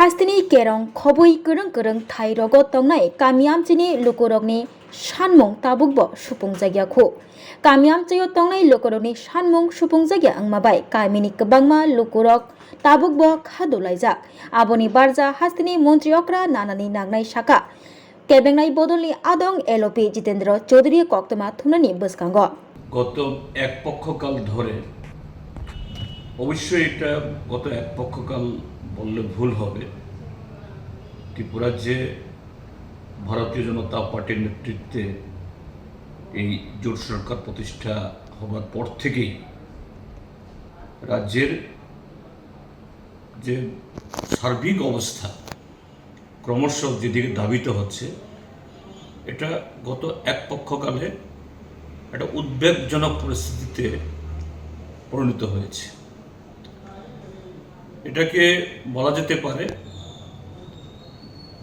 हास्तिनि carrom खबै गोरों गोरों Thai रगत तंनाय कामियामचिनि लुकुरगनि सानमुं ताबुकबो सुफुं जायगाखौ कामियामचियाव तंनाय लुकुरगनि सानमुं सुफुं जायगा अंमाबाय कामिनि गोबांमा लुकुरग ताबुकबो खादुलायजाक आबनि बारजा हास्तिनि मन्त्रि अक्रा नानानि नांनाय साका केबेंनाय बदलनि आदं एलओपि जितेन्द्र चौधुरी कक्तमा थुनानि बसकांग গত এক পক্ষকাল ধরে অবশ্যই এটা গত এক পক্ষকাল বললে ভুল হবে ত্রিপুরা যে ভারতীয় জনতা পার্টির নেতৃত্বে এই জোট সরকার প্রতিষ্ঠা হবার পর থেকেই রাজ্যের যে সার্বিক অবস্থা ক্রমশ যেদিকে ধাবিত হচ্ছে এটা গত এক পক্ষকালে একটা উদ্বেগজনক পরিস্থিতিতে পরিণত হয়েছে। এটাকে বলা যেতে পারে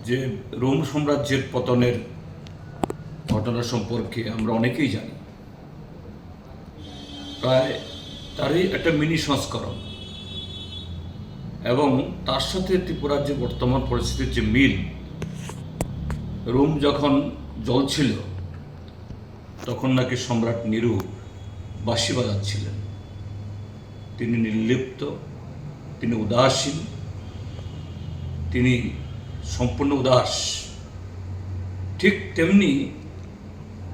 যে রোম সাম্রাজ্যের পতনের ঘটনা সম্পর্কে আমরা অনেকেই জানি, প্রায় তারই একটা মিনি সংস্করণ, এবং তার সাথে ত্রিপুরার যে বর্তমান পরিস্থিতির যে মিল, রোম যখন জ্বলছিল তখন নাকি সম্রাট নিরু বাঁশি বাজাচ্ছিলেন। তিনি নির্লিপ্ত, তিনি উদাসীন, তিনি সম্পূর্ণ উদাস। ঠিক তেমনি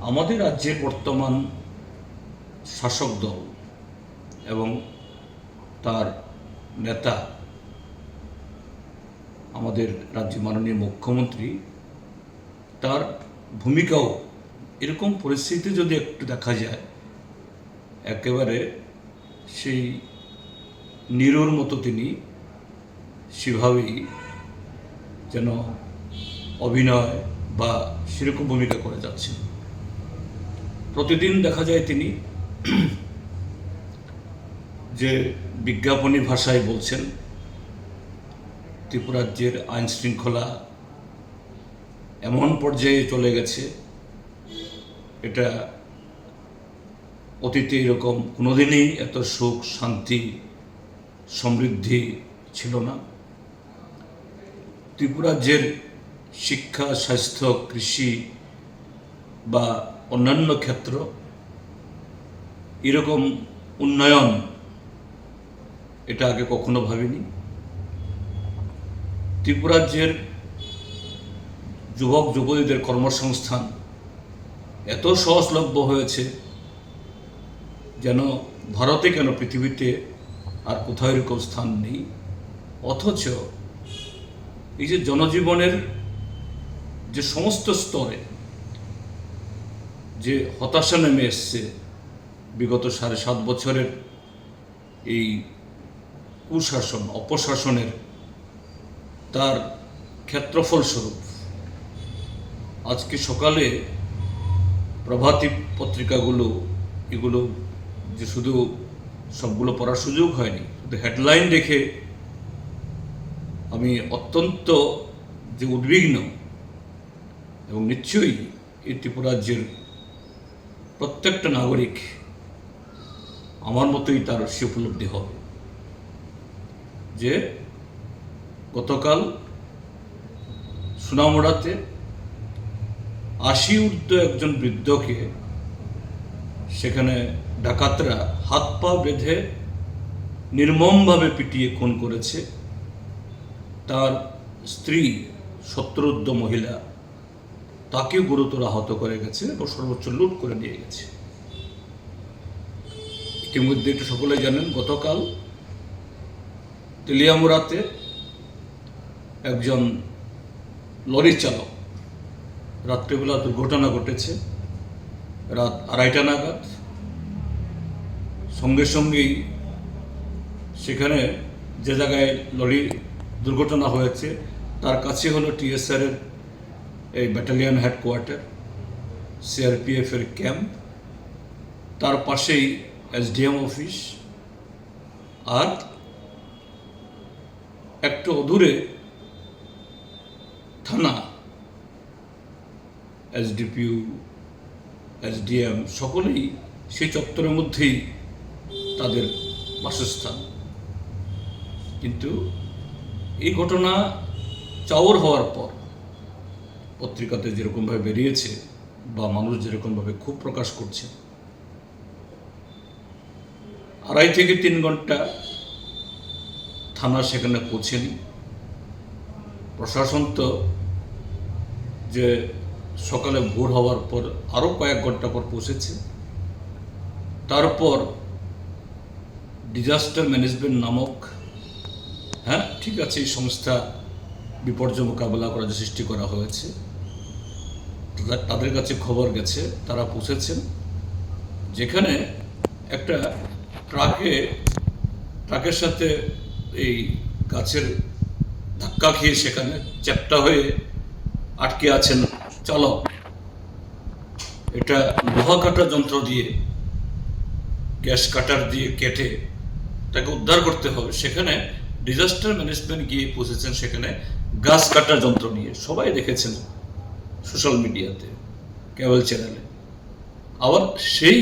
আমাদের রাজ্যের বর্তমান শাসক দল এবং তার নেতা আমাদের রাজ্যের মাননীয় মুখ্যমন্ত্রী, তার ভূমিকাও এরকম পরিস্থিতি যদি একটু দেখা যায় একেবারে সেই নিরুর মতো তিনি সেভাবেই যেন অভিনয় বা সেরকম ভূমিকা করে যাচ্ছেন। প্রতিদিন দেখা যায় তিনি যে বিজ্ঞাপনী ভাষায় বলছেন ত্রিপুরাজ্যের আইন শৃঙ্খলা এমন পর্যায়ে চলে গেছে, এটা অতীতে এরকম কোনোদিনই এত সুখ শান্তি সমৃদ্ধি ছিল না। ত্রিপুরাজ্যের শিক্ষা, স্বাস্থ্য, কৃষি বা অন্যান্য ক্ষেত্র এরকম উন্নয়ন এটা আগে কখনো ভাবিনি। ত্রিপুরাজ্যের যুবক যুবতীদের কর্মসংস্থান এত সহজলভ্য হয়েছে যেন ভারতে কেন পৃথিবীতে আর কোথাও এরকম স্থান নেই। অথচ এই যে জনজীবনের যে সমস্ত স্তরে যে হতাশা নেমে এসছে বিগত 7.5 বছরের এই কুশাসন অপশাসনের, তার ক্ষেত্রফলস্বরূপ আজকে সকালে প্রভাতী পত্রিকাগুলো এগুলো যে শুধু সবগুলো পড়ার সুযোগ হয়নি, শুধু হেডলাইন দেখে আমি অত্যন্ত যে উদ্বিগ্ন, এবং নিশ্চয়ই এই ত্রিপুরাজ্যের প্রত্যেকটা নাগরিক আমার মতোই তার সে উপলব্ধি হবে যে গতকাল সোনামুড়াতে 80 ঊর্ধ্ব একজন বৃদ্ধকে সেখানে ডাকাতরা হাত পা বেঁধে নির্মমভাবে পিটিয়ে খুন করেছে। তার স্ত্রী 70 ঊর্ধ্ব মহিলা, তাকেও গুরুতর আহত করে গেছে এবং সর্বোচ্চ লুট করে নিয়ে গেছে। ইতিমধ্যে একটু সকলে জানেন গতকাল তেলিয়ামুড়াতে একজন লরি চালক রাত্রিবেলা দুর্ঘটনা ঘটেছে। রাত 2:30 নাগাদ সঙ্গে সঙ্গেই সেখানে যে জায়গায় লরি দুর্ঘটনা হয়েছে তার কাছে হলো টিএসআরের এই ব্যাটালিয়ন হেডকোয়ার্টার, সিআরপিএফের ক্যাম্প, তার পাশেই এসডিএম অফিস, আর একটু অদূরে থানা, এসডিপিইউ, এসডিএম সকলেই সেই চত্বরের মধ্যেই তাদের বাসস্থান। কিন্তু এই ঘটনা চাওর হওয়ার পর পত্রিকাতে যেরকমভাবে বেরিয়েছে বা মানুষ যেরকমভাবে ক্ষোভ প্রকাশ করছে, 2.5 থেকে 3 ঘন্টা থানা সেখানে পৌঁছেনি। প্রশাসন তো যে সকালে ভোর হওয়ার পর আরও কয়েক ঘন্টা পর পৌঁছেছে। তারপর ডিজাস্টার ম্যানেজমেন্ট নামক, হ্যাঁ ঠিক আছে, এই সংস্থা বিপর্যয় মোকাবেলা করার যে সৃষ্টি করা হয়েছে, তাদের কাছে খবর গেছে, তারা পৌঁছেছেন। যেখানে একটা ট্রাকের সাথে এই গাছের ধাক্কা খেয়ে সেখানে চ্যাপ্টা হয়ে আটকে আছেন চালক। এটা লোহা কাটার যন্ত্র দিয়ে, গ্যাস কাটার দিয়ে কেটে তাকে উদ্ধার করতে হবে। সেখানে ডিজাস্টার ম্যানেজমেন্ট গিয়ে পৌঁছেছেন সেখানে গাছ কাটার যন্ত্র নিয়ে। সবাই দেখেছেন সোশ্যাল মিডিয়াতে, কেবল চ্যানেলে। আবার সেই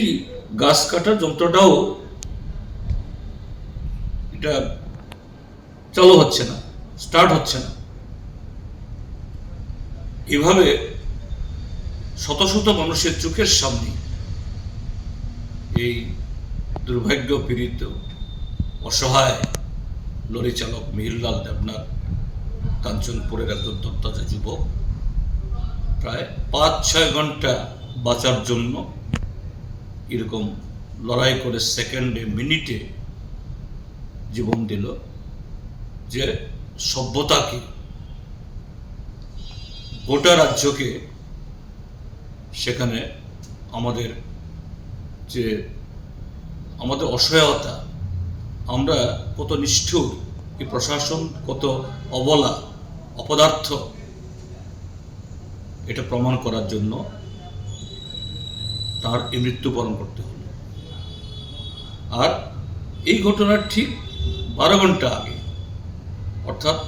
গাছ কাটার যন্ত্রটাও এটা চালু হচ্ছে না, স্টার্ট হচ্ছে না। এভাবে শত শত মানুষের চোখের সামনে এই দুর্ভাগ্য পীড়িত অসহায় লরি চালক মিহিরলাল দেবনাথ, কাঞ্চনপুরের একজন তত্তাজা যুবক, প্রায় 5-6 ঘন্টা বাঁচার জন্য এরকম লড়াই করে সেকেন্ডে মিনিটে জীবন দিল। যে সভ্যতাকে, গোটা রাজ্যকে সেখানে আমাদের যে আমাদের অসহায়তা, আমরা কত নিষ্ঠুর, এই প্রশাসন কত অবলা অপদার্থ, এটা প্রমাণ করার জন্য তার এই মৃত্যুবরণ করতে হলো। আর এই ঘটনার ঠিক 12 ঘন্টা আগে, অর্থাৎ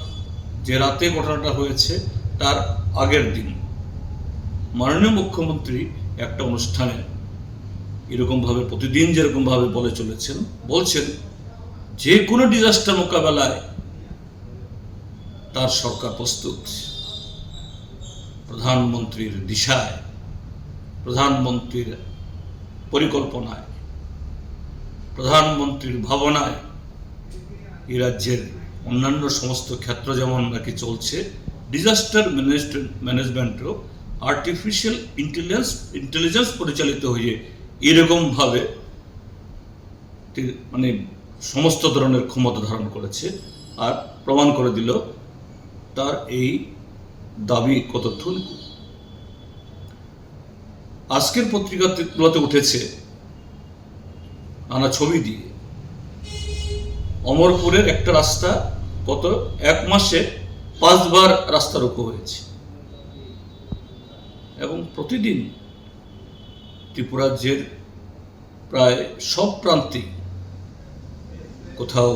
যে রাতে ঘটনাটা হয়েছে তার আগের দিন, মাননীয় মুখ্যমন্ত্রী একটা অনুষ্ঠানে এরকমভাবে প্রতিদিন যেরকমভাবে বলে চলেছেন, বলছেন যে কোনো ডিজাস্টার মোকাবেলায় তার সরকার প্রস্তুত। প্রধানমন্ত্রীর দিশায়, প্রধানমন্ত্রীর পরিকল্পনায়, প্রধানমন্ত্রীর ভাবনায় এই রাজ্যের অন্যান্য সমস্ত ক্ষেত্র যেমন নাকি চলছে, ডিজাস্টার ম্যানেজমেন্টও আর্টিফিশিয়াল ইন্টেলিজেন্স পরিচালিত হয়ে এরকমভাবে মানে সমস্ত ধরনের ক্ষমতা ধারণ করেছে। আর প্রমাণ করে দিল তার এই দাবি কত ঠুনকো। আজকের পত্রিকাগুলোতে উঠেছে নানা ছবি দিয়ে, অমরপুরের একটা রাস্তা গত 1 মাসে 5 বার রাস্তা রোকো হয়েছে। এবং প্রতিদিন ত্রিপুরা রাজ্যের প্রায় সব প্রান্তে কোথাও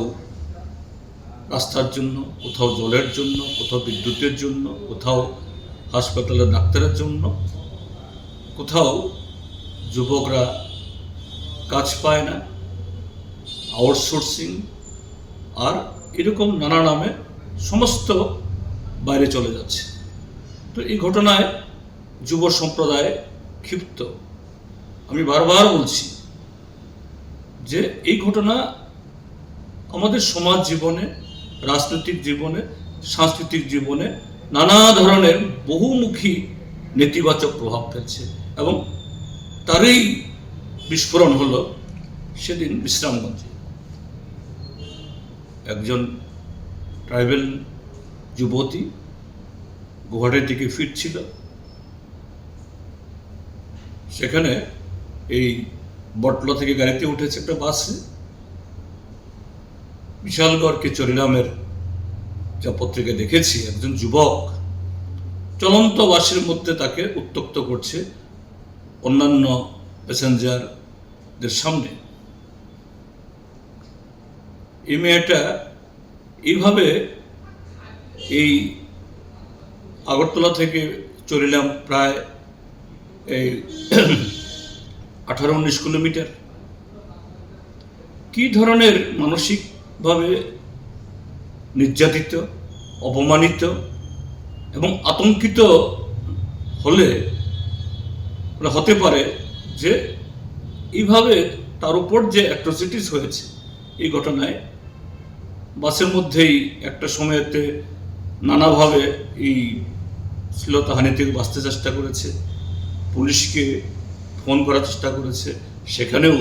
রাস্তার জন্য, কোথাও জলের জন্য, কোথাও বিদ্যুতের জন্য, কোথাও হাসপাতালের ডাক্তারের জন্য, কোথাও যুবকরা কাজ পায় না, আউটসোর্সিং, আর এরকম নানা নামে সমস্ত বাইরে চলে যাচ্ছে। তো এই ঘটনায় যুব সম্প্রদায় ক্ষিপ্ত। আমি বারবার বলছি যে এই ঘটনা আমাদের সমাজ জীবনে, রাজনৈতিক জীবনে, সাংস্কৃতিক জীবনে নানা ধরনের বহুমুখী নেতিবাচক প্রভাব ফেলছে। এবং তারই বিস্ফোরণ হলো সেদিন বিশ্রামগঞ্জে। একজন ট্রাইবেল যুবতী গুয়াহাটি থেকে ফিরছিল, সেখানে এই বটলা থেকে গাড়িতে উঠেছে একটা বাসে। বিশালগড়কে চরিরামের যা পত্রিকা দেখেছি, একজন যুবক চলন্ত বাসের মধ্যে তাকে উত্ত্যক্ত করছে অন্যান্য প্যাসেঞ্জারদের সামনে। এই মেয়েটা এইভাবে এই আগরতলা থেকে চরিলাম প্রায় এই 18-19 কিলোমিটার। কি ধরনের মানসিকভাবে নির্যাতিত, অপমানিত এবং আতঙ্কিত হলে হতে পারে যে এইভাবে তার উপর যে অ্যাট্রোসিটিস হয়েছে এই ঘটনায় বাসের মধ্যেই একটা সময়েতে নানাভাবে এই শ্লীলতাহানি থেকে বাঁচতে চেষ্টা করেছে, পুলিশকে ফোন করার চেষ্টা করেছে, সেখানেও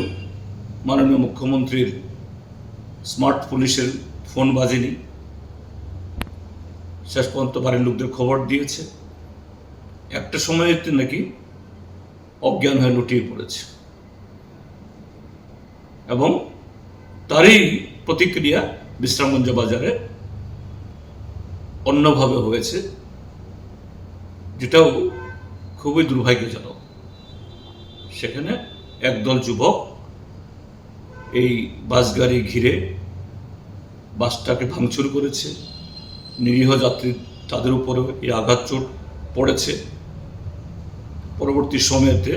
মাননীয় মুখ্যমন্ত্রীর স্মার্ট পুলিশের ফোন বাজেনি, শেষ পর্যন্ত বাড়ির লোকদের খবর দিয়েছে, একটা সময়তে নাকি অজ্ঞান হয়ে লুটিয়ে পড়েছে এবং তারই প্রতিক্রিয়া বিশ্রামগঞ্জ বাজারে অন্যভাবে হয়েছে, যেটাও খুবই দুর্ভাগ্যজনক। সেখানে একদল যুবক এই বাস গাড়ি ঘিরে বাসটাকে ভাঙচুর করেছে, নিরীহ যাত্রী তাদের উপরেও এই আঘাত চোট পড়েছে। পরবর্তী সময়েতে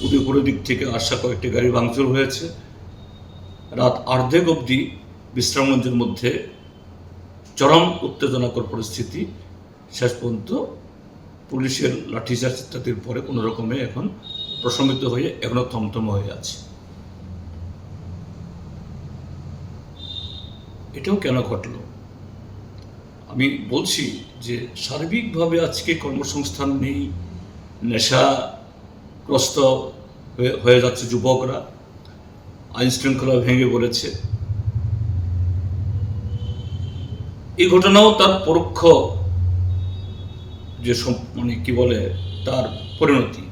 উদয়পুরের দিক থেকে আসা কয়েকটি গাড়ি ভাঙচুর হয়েছে। রাত 8:30 অবধি বিশ্রামগঞ্জের মধ্যে চরম উত্তেজনাকর পরিস্থিতি, শেষ পর্যন্ত পুলিশের লাঠিচার্জ ইত্যাদির পরে কোনো রকমে এখন প্রশমিত হয়ে এখনো থমথম হয়ে আছে। এটাও কেন ঘটল? আমি বলছি যে সার্বিকভাবে আজকে কর্মসংস্থান নেই, নেশাগ্রস্ত হয়ে যাচ্ছে যুবকরা, আইন শৃঙ্খলা ভেঙে পড়েছে। এই ঘটনাও তার পরোক্ষ যে মানে কি বলে তার পরিণতি,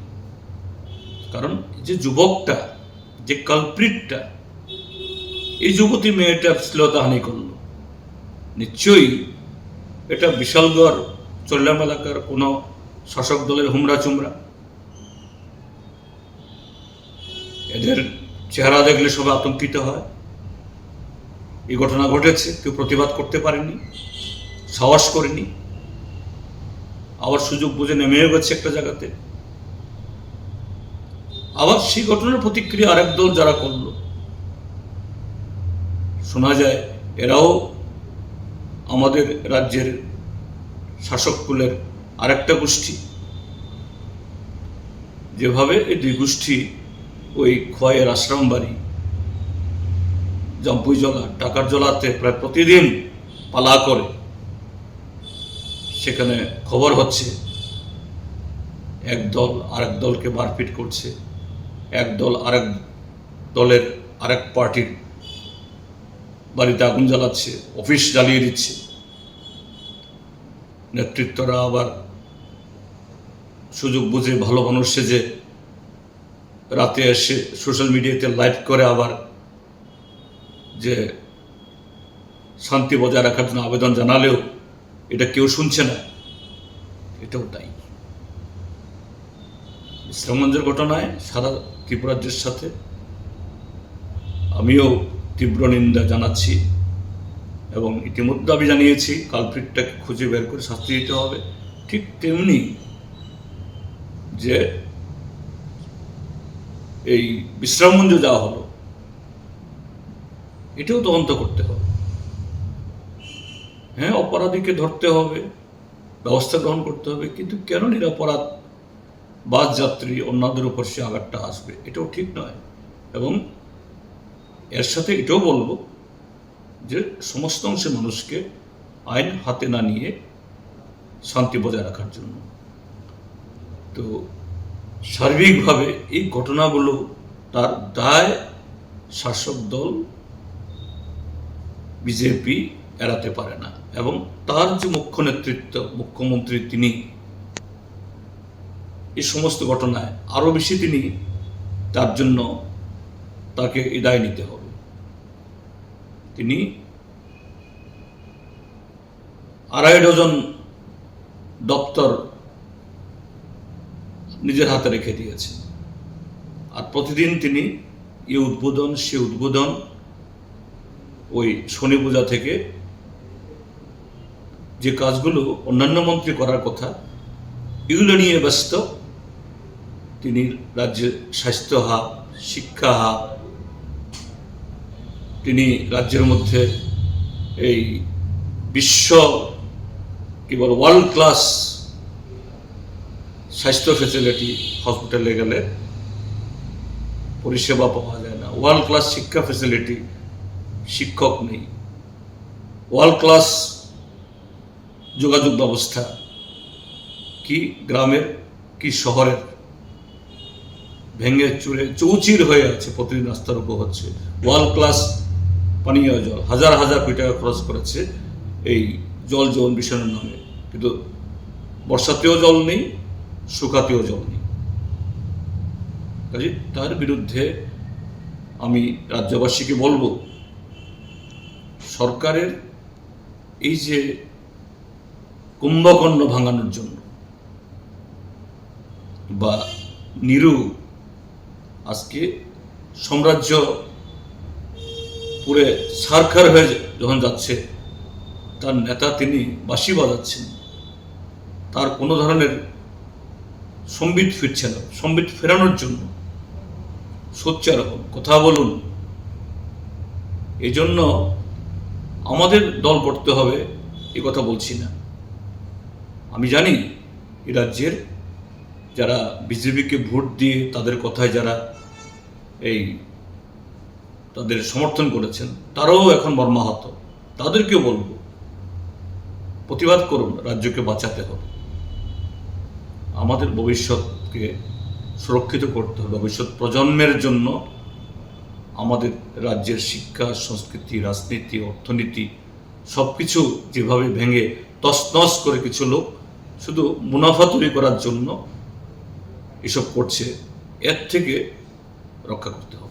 কারণ যে যুবকটা, যে কালপ্রিটটা, এই যুবতী মেয়েটার শ্লীলতাহানি করল, নিশ্চয়ই এটা বিশালগড় চল্লাম এলাকার কোনো শাসক দলের হুমরা চুমরা। এদের চেহারা দেখলে সবাই আতঙ্কিত হয়। এই ঘটনা ঘটেছে, কেউ প্রতিবাদ করতে পারেনি, সাহস করেনি, আবার সুযোগ বুঝে নেমেও গেছে একটা জায়গাতে। আবার সেই ঘটনার প্রতিক্রিয়া আরেক দল যারা করল, শোনা যায় এরাও আমাদের রাজ্যের শাসক কুলের আরেকটা গোষ্ঠী। যেভাবে এই দুই গোষ্ঠী ওই খোয়াইয়ের আশ্রম বাড়ি, জাম্পুই জলা, টাকার জলাতে প্রায় প্রতিদিন পালা করে, সেখানে খবর হচ্ছে এক দল আরেক দলকে মারপিট করছে, এক দল আরেক দলের আরেক পার্টির বাড়িতে আগুন জ্বালাচ্ছে, অফিস জ্বালিয়ে দিচ্ছে। নেতৃত্বরা আবার সুযোগ বুঝে ভালো মানুষ সেজে রাতে এসে সোশ্যাল মিডিয়াতে লাইভ করে আবার যে শান্তি বজায় রাখার জন্য আবেদন জানালেও এটা কেউ শুনছে না। এটাও তাই। বিশ্রামগঞ্জের ঘটনায় সারা ত্রিপুরাজ্যের সাথে আমিও তীব্র নিন্দা জানাচ্ছি এবং ইতিমধ্যে আমি জানিয়েছি কালপ্রিটটাকে খুঁজে বের করে শাস্তি দিতে হবে। ঠিক তেমনি যে এই বিশ্রামগঞ্জ যাওয়া হলো, এটাও তদন্ত করতে হবে। হ্যাঁ, অপরাধীকে ধরতে হবে, ব্যবস্থা গ্রহণ করতে হবে, কিন্তু কেন নিরপরাধ বাস যাত্রী অন্যদের উপর সে আঘাতটা আসবে, এটাও ঠিক নয়। এবং এর সাথে এটাও বলবো যে সমস্ত অংশে মানুষকে আইন হাতে না নিয়ে শান্তি বজায় রাখার জন্য। তো সার্বিকভাবে এই ঘটনাগুলো তার দায় শাসক দল বিজেপি এড়াতে পারে না, এবং তার যে মুখ্য নেতৃত্ব, মুখ্যমন্ত্রী, তিনি এই সমস্ত ঘটনায় আরও বেশি তিনি তার জন্য তাকে দায় নিতে হবে। তিনি 2.5 ডজন দপ্তর নিজের হাতে রেখে দিয়েছে, আর প্রতিদিন তিনি এই উদ্বোধন সে উদ্বোধন, ওই শনি পূজা থেকে যে কাজগুলো অন্যান্য মন্ত্রী করার কথা এগুলো নিয়ে ব্যস্ত। তিনি রাজ্যের স্বাস্থ্য হাব, শিক্ষা হাব, তিনি রাজ্যের মধ্যে এই বিশ্ব কেবল ওয়ার্ল্ড ক্লাস স্বাস্থ্য ফেসিলিটি হসপিটালে গেলে পরিষেবা পাওয়া যায় না, ওয়ার্ল্ড ক্লাস শিক্ষা ফেসিলিটি, শিক্ষক নেই, ওয়ার্ল্ড ক্লাস যোগাযোগ ব্যবস্থা, কি গ্রামের কি শহরের, ভেঙে চুরে চৌচির হয়ে আছে, প্রতিদিন রাস্তার উপর হচ্ছে। ওয়ার্ল্ড ক্লাস পানীয় জল, হাজার হাজার কোটি টাকা খরচ করেছে এই জল জীবন মিশনের নামে, কিন্তু বর্ষাতেও জল নেই, শুকাতেও জল নেই। কাজে তার বিরুদ্ধে আমি রাজ্যবাসীকে বলবো, সরকারের এই যে কুম্ভকর্ণ ভাঙানোর জন্য বা নিরু আজকে সাম্রাজ্য পুরে সারখার হয়ে যখন যাচ্ছে, তার নেতা তিনি বাঁশি বাজাচ্ছেন, তার কোনো ধরনের সম্বিত ফিরছে না। সম্বিত ফেরানোর জন্য সোচ্চার হন, কথা বলুন। এই জন্য আমাদের দল করতে হবে এ কথা বলছি না। আমি জানি এ রাজ্যের যারা বিজেপিকে ভোট দিয়ে তাদের কথায় যারা এই তাদের সমর্থন করেছেন, তারাও এখন মর্মাহত। তাদেরকেও বলবো, প্রতিবাদ করুন, রাজ্যকে বাঁচাতে হবে। আমাদের ভবিষ্যৎকে সুরক্ষিত করতে হবে। ভবিষ্যৎ প্রজন্মের জন্য আমাদের রাজ্যের শিক্ষা, সংস্কৃতি, রাজনীতি, অর্থনীতি সব কিছু যেভাবে ভেঙে তছনছ করে কিছু লোক শুধু মুনাফা তৈরি করার জন্য এসব করছে, এর থেকে রক্ষা করতে হবে।